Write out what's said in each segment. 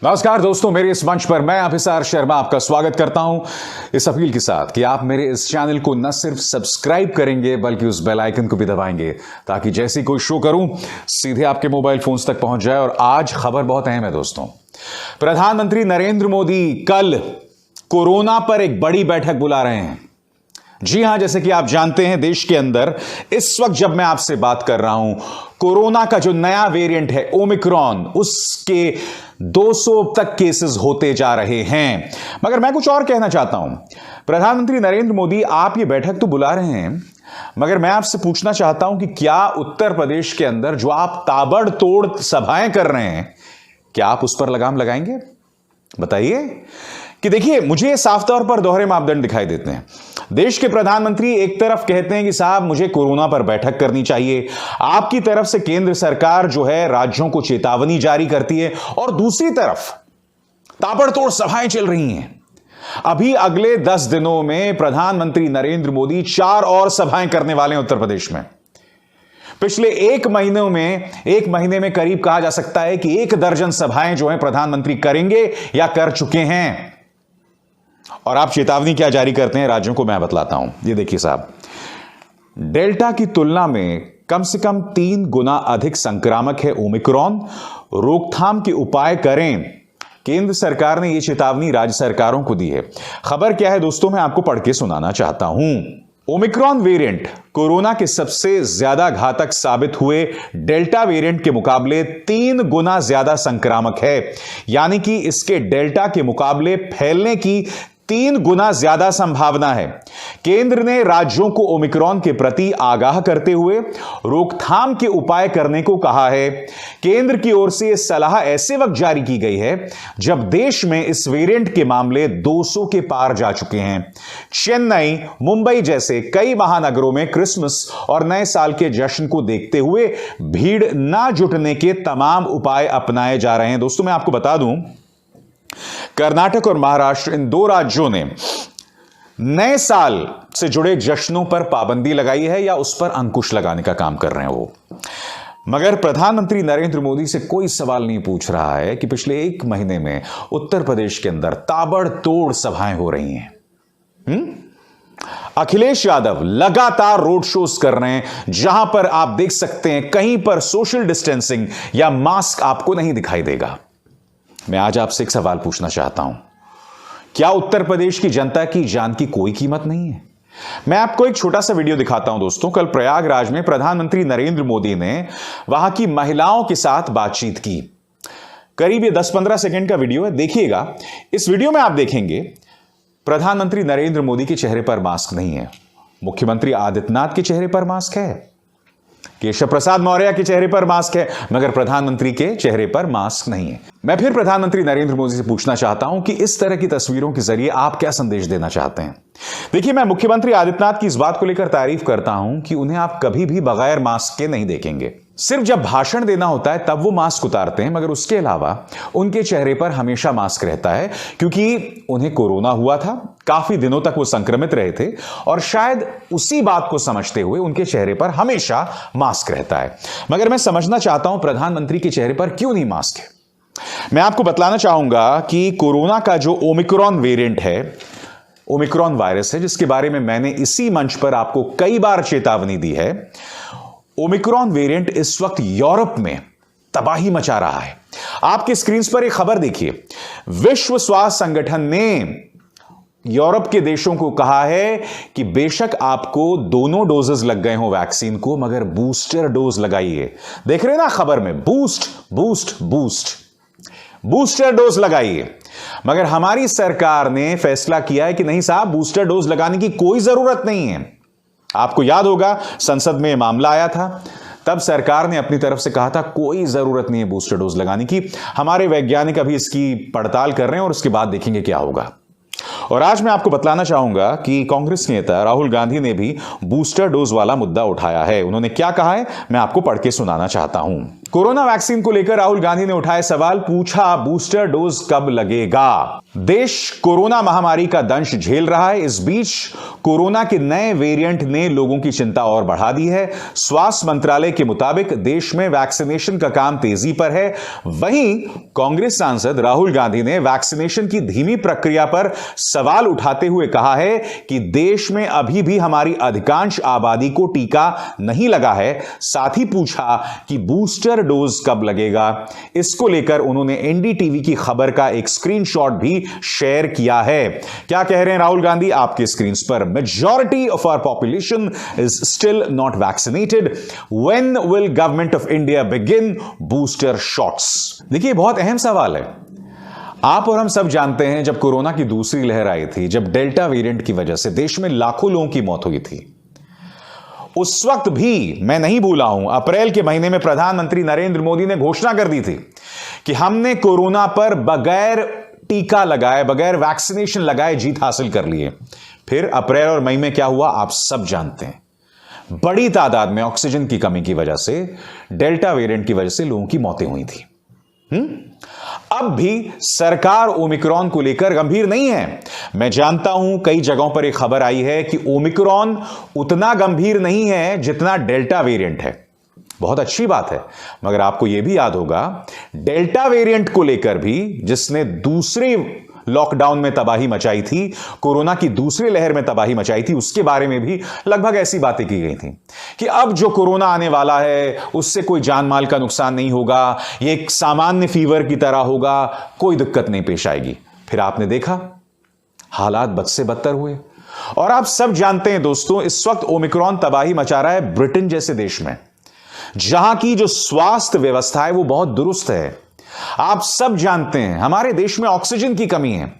नमस्कार दोस्तों, मेरे इस मंच पर मैं अभिसार शर्मा आपका स्वागत करता हूं इस अपील के साथ कि आप मेरे इस चैनल को न सिर्फ सब्सक्राइब करेंगे बल्कि उस बेल आइकन को भी दबाएंगे ताकि जैसी कोई शो करूं सीधे आपके मोबाइल फोन्स तक पहुंच जाए। और आज खबर बहुत अहम है दोस्तों। प्रधानमंत्री नरेंद्र मोदी कल कोरोना पर एक बड़ी बैठक बुला रहे हैं। जी हां, जैसे कि आप जानते हैं देश के अंदर इस वक्त जब मैं आपसे बात कर रहा हूं कोरोना का जो नया वेरिएंट है ओमिक्रॉन, उसके 200 तक केसेस होते जा रहे हैं। मगर मैं कुछ और कहना चाहता हूं। प्रधानमंत्री नरेंद्र मोदी, आप ये बैठक तो बुला रहे हैं, मगर मैं आपसे पूछना चाहता हूं कि क्या उत्तर प्रदेश के अंदर जो आप ताबड़तोड़ सभाएं कर रहे हैं, क्या आप उस पर लगाम लगाएंगे? बताइए। कि देखिए, मुझे साफ तौर पर दोहरे मापदंड दिखाई देते हैं। देश के प्रधानमंत्री एक तरफ कहते हैं कि साहब मुझे कोरोना पर बैठक करनी चाहिए, आपकी तरफ से केंद्र सरकार जो है राज्यों को चेतावनी जारी करती है, और दूसरी तरफ ताबड़तोड़ सभाएं चल रही हैं। अभी अगले 10 दिनों में प्रधानमंत्री नरेंद्र मोदी 4 और सभाएं करने वाले हैं उत्तर प्रदेश में। पिछले एक महीने में करीब कहा जा सकता है कि 1 दर्जन सभाएं जो है प्रधानमंत्री करेंगे या कर चुके हैं। और आप चेतावनी क्या जारी करते हैं राज्यों को, मैं बतलाता हूं। ये देखिए साहब, डेल्टा की तुलना में कम से कम 3 गुना अधिक संक्रामक है ओमिक्रॉन, रोकथाम के उपाय करें। केंद्र सरकार ने यह चेतावनी राज्य सरकारों को दी है। खबर क्या है दोस्तों, मैं आपको पढ़ के सुनाना चाहता हूं। ओमिक्रॉन वेरिएंट कोरोना के सबसे ज्यादा घातक साबित हुए डेल्टा वेरिएंट के मुकाबले 3 गुना ज्यादा संक्रामक है, यानी कि इसके डेल्टा के मुकाबले फैलने की 3 गुना ज्यादा संभावना है। केंद्र ने राज्यों को ओमिक्रॉन के प्रति आगाह करते हुए रोकथाम के उपाय करने को कहा है। केंद्र की ओर से यह सलाह ऐसे वक्त जारी की गई है जब देश में इस वेरिएंट के मामले 200 के पार जा चुके हैं। चेन्नई, मुंबई जैसे कई महानगरों में क्रिसमस और नए साल के जश्न को देखते हुए भीड़ न जुटने के तमाम उपाय अपनाए जा रहे हैं। दोस्तों, मैं आपको बता दूं, कर्नाटक और महाराष्ट्र, इन 2 राज्यों ने नए साल से जुड़े जश्नों पर पाबंदी लगाई है या उस पर अंकुश लगाने का काम कर रहे हैं वो। मगर प्रधानमंत्री नरेंद्र मोदी से कोई सवाल नहीं पूछ रहा है कि पिछले 1 महीने में उत्तर प्रदेश के अंदर ताबड़तोड़ सभाएं हो रही हैं। अखिलेश यादव लगातार रोड शोज कर रहे हैं, जहां पर आप देख सकते हैं कहीं पर सोशल डिस्टेंसिंग या मास्क आपको नहीं दिखाई देगा। मैं आज आपसे एक सवाल पूछना चाहता हूं, क्या उत्तर प्रदेश की जनता की जान की कोई कीमत नहीं है? मैं आपको एक छोटा सा वीडियो दिखाता हूं दोस्तों। कल प्रयागराज में प्रधानमंत्री नरेंद्र मोदी ने वहां की महिलाओं के साथ बातचीत की। करीब ये 10-15 सेकंड का वीडियो है, देखिएगा। इस वीडियो में आप देखेंगे प्रधानमंत्री नरेंद्र मोदी के चेहरे पर मास्क नहीं है, मुख्यमंत्री आदित्यनाथ के चेहरे पर मास्क है, केशव प्रसाद मौर्य के चेहरे पर मास्क है, मगर प्रधानमंत्री के चेहरे पर मास्क नहीं है। मैं फिर प्रधानमंत्री नरेंद्र मोदी से पूछना चाहता हूं कि इस तरह की तस्वीरों के जरिए आप क्या संदेश देना चाहते हैं? देखिए, मैं मुख्यमंत्री आदित्यनाथ की इस बात को लेकर तारीफ करता हूं कि उन्हें आप कभी भी बगैर मास्क के नहीं देखेंगे। सिर्फ जब भाषण देना होता है तब वो मास्क उतारते हैं, मगर उसके अलावा उनके चेहरे पर हमेशा मास्क रहता है, क्योंकि उन्हें कोरोना हुआ था, काफी दिनों तक वो संक्रमित रहे थे, और शायद उसी बात को समझते हुए उनके चेहरे पर हमेशा मास्क रहता है। मगर मैं समझना चाहता हूं प्रधानमंत्री के चेहरे पर क्यों नहीं मास्क है। मैं आपको बतलाना चाहूंगा कि कोरोना का जो ओमिक्रॉन वेरिएंट है, ओमिक्रॉन वायरस है, जिसके बारे में मैंने इसी मंच पर आपको कई बार चेतावनी दी है। ओमिक्रॉन वेरिएंट इस वक्त यूरोप में तबाही मचा रहा है। आपके स्क्रीन पर एक खबर देखिए। विश्व स्वास्थ्य संगठन ने यूरोप के देशों को कहा है कि बेशक आपको दोनों डोजेस लग गए हो वैक्सीन को, मगर बूस्टर डोज लगाइए। देख रहे हैं ना खबर में, boost boost boost, booster dose लगाइए। मगर हमारी सरकार ने फैसला किया है कि नहीं साहब, बूस्टर डोज लगाने की कोई जरूरत नहीं है। आपको याद होगा संसद में मामला आया था, तब सरकार ने अपनी तरफ से कहा था कोई जरूरत नहीं है बूस्टर डोज लगाने की। हमारे वैज्ञानिक अभी इसकी पड़ताल कर रहे हैं और उसके बाद देखेंगे क्या होगा। और आज मैं आपको बतलाना चाहूंगा कि कांग्रेस नेता राहुल गांधी ने भी बूस्टर डोज वाला मुद्दा उठाया है। उन्होंने क्या कहा है, मैं आपको पढ़ के सुनाना चाहता हूं। कोरोना वैक्सीन को लेकर राहुल गांधी ने उठाए सवाल, पूछा बूस्टर डोज कब लगेगा। देश कोरोना महामारी का दंश झेल रहा है। इस बीच कोरोना के नए वेरिएंट ने लोगों की चिंता और बढ़ा दी है। स्वास्थ्य मंत्रालय के मुताबिक देश में वैक्सीनेशन का काम तेजी पर है। वहीं कांग्रेस सांसद राहुल गांधी ने वैक्सीनेशन की धीमी प्रक्रिया पर सवाल उठाते हुए कहा है कि देश में अभी भी हमारी अधिकांश आबादी को टीका नहीं लगा है। साथ ही पूछा कि बूस्टर डोज कब लगेगा। इसको लेकर उन्होंने एनडीटीवी की खबर का एक स्क्रीनशॉट भी शेयर किया है। क्या कह रहे हैं राहुल गांधी आपके स्क्रीन पर? Majority of our population is still not vaccinated, when will government of India begin booster shots? देखिए, बहुत अहम सवाल है। आप और हम सब जानते हैं, जब कोरोना की दूसरी लहर आई थी, जब डेल्टा वेरिएंट की वजह से देश में लाखों लोगों की मौत हुई थी, उस वक्त भी मैं नहीं भूला हूं, अप्रैल के महीने में प्रधानमंत्री नरेंद्र मोदी ने घोषणा कर दी थी कि हमने कोरोना पर बगैर टीका लगाए, बगैर वैक्सीनेशन लगाए जीत हासिल कर लिए। फिर अप्रैल और मई में क्या हुआ आप सब जानते हैं। बड़ी तादाद में ऑक्सीजन की कमी की वजह से, डेल्टा वेरिएंट की वजह से लोगों की मौतें हुई थी। अब भी सरकार ओमिक्रॉन को लेकर गंभीर नहीं है। मैं जानता हूं कई जगहों पर एक खबर आई है कि ओमिक्रॉन उतना गंभीर नहीं है जितना डेल्टा वेरिएंट है। बहुत अच्छी बात है, मगर आपको यह भी याद होगा डेल्टा वेरिएंट को लेकर भी, जिसने दूसरे लॉकडाउन में तबाही मचाई थी, कोरोना की दूसरी लहर में तबाही मचाई थी, उसके बारे में भी लगभग ऐसी बातें की गई थी कि अब जो कोरोना आने वाला है उससे कोई जान माल का नुकसान नहीं होगा, यह एक सामान्य फीवर की तरह होगा, कोई दिक्कत नहीं पेश आएगी। फिर आपने देखा हालात बद से बदतर हुए। और आप सब जानते हैं दोस्तों, इस वक्त ओमिक्रॉन तबाही मचा रहा है ब्रिटेन जैसे देश में, जहां की जो स्वास्थ्य व्यवस्था है वो बहुत दुरुस्त है। आप सब जानते हैं हमारे देश में ऑक्सीजन की कमी है,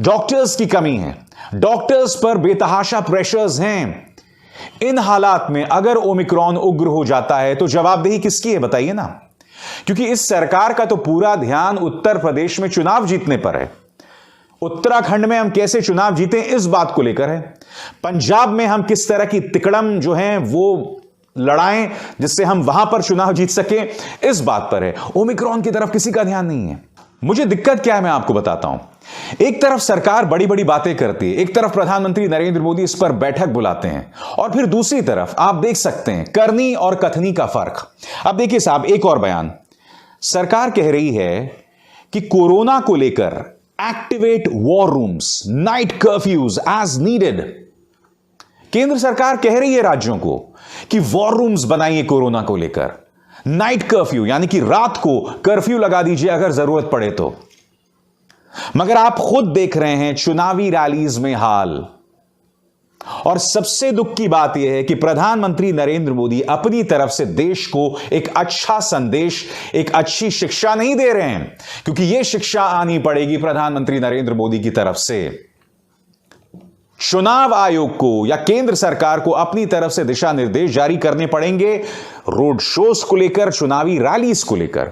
डॉक्टर्स की कमी है, डॉक्टर्स पर बेतहाशा प्रेशर्स हैं। इन हालात में अगर ओमिक्रॉन उग्र हो जाता है तो जवाबदेही किसकी है बताइए ना? क्योंकि इस सरकार का तो पूरा ध्यान उत्तर प्रदेश में चुनाव जीतने पर है, उत्तराखंड में हम कैसे चुनाव जीतें इस बात को लेकर है, पंजाब में हम किस तरह की तिकड़म जो है वो लड़ाएं जिससे हम वहां पर चुनाव जीत सके, इस बात पर है। ओमिक्रॉन की तरफ किसी का ध्यान नहीं है। मुझे दिक्कत क्या है मैं आपको बताता हूं। एक तरफ सरकार बड़ी बड़ी बातें करती है, एक तरफ प्रधानमंत्री नरेंद्र मोदी इस पर बैठक बुलाते हैं, और फिर दूसरी तरफ आप देख सकते हैं करनी और कथनी का फर्क। अब देखिए साहब, एक और बयान, सरकार कह रही है कि कोरोना को लेकर activate war rooms, night curfews as needed. केंद्र सरकार कह रही है राज्यों को कि वॉर रूम्स बनाइए कोरोना को लेकर, नाइट कर्फ्यू यानी कि रात को कर्फ्यू लगा दीजिए अगर जरूरत पड़े तो। मगर आप खुद देख रहे हैं चुनावी रैलीज में हाल। और सबसे दुख की बात यह है कि प्रधानमंत्री नरेंद्र मोदी अपनी तरफ से देश को एक अच्छा संदेश, एक अच्छी शिक्षा नहीं दे रहे हैं, क्योंकि यह शिक्षा आनी पड़ेगी प्रधानमंत्री नरेंद्र मोदी की तरफ से। चुनाव आयोग को या केंद्र सरकार को अपनी तरफ से दिशा निर्देश जारी करने पड़ेंगे रोड शोज को लेकर, चुनावी रैलीज को लेकर,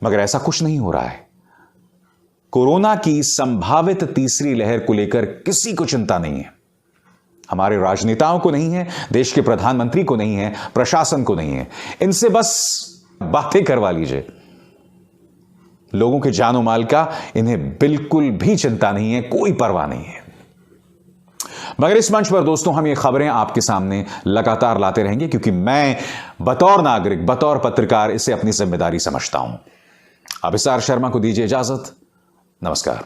मगर ऐसा कुछ नहीं हो रहा है। कोरोना की संभावित तीसरी लहर को लेकर किसी को चिंता नहीं है। हमारे राजनेताओं को नहीं है, देश के प्रधानमंत्री को नहीं है, प्रशासन को नहीं है। इनसे बस बातें करवा लीजिए। लोगों के जानो माल का इन्हें बिल्कुल भी चिंता नहीं है, कोई परवाह नहीं है। मगर इस मंच पर दोस्तों हम ये खबरें आपके सामने लगातार लाते रहेंगे, क्योंकि मैं बतौर नागरिक, बतौर पत्रकार इसे अपनी जिम्मेदारी समझता हूं। अभिसार शर्मा को दीजिए इजाजत। नमस्कार।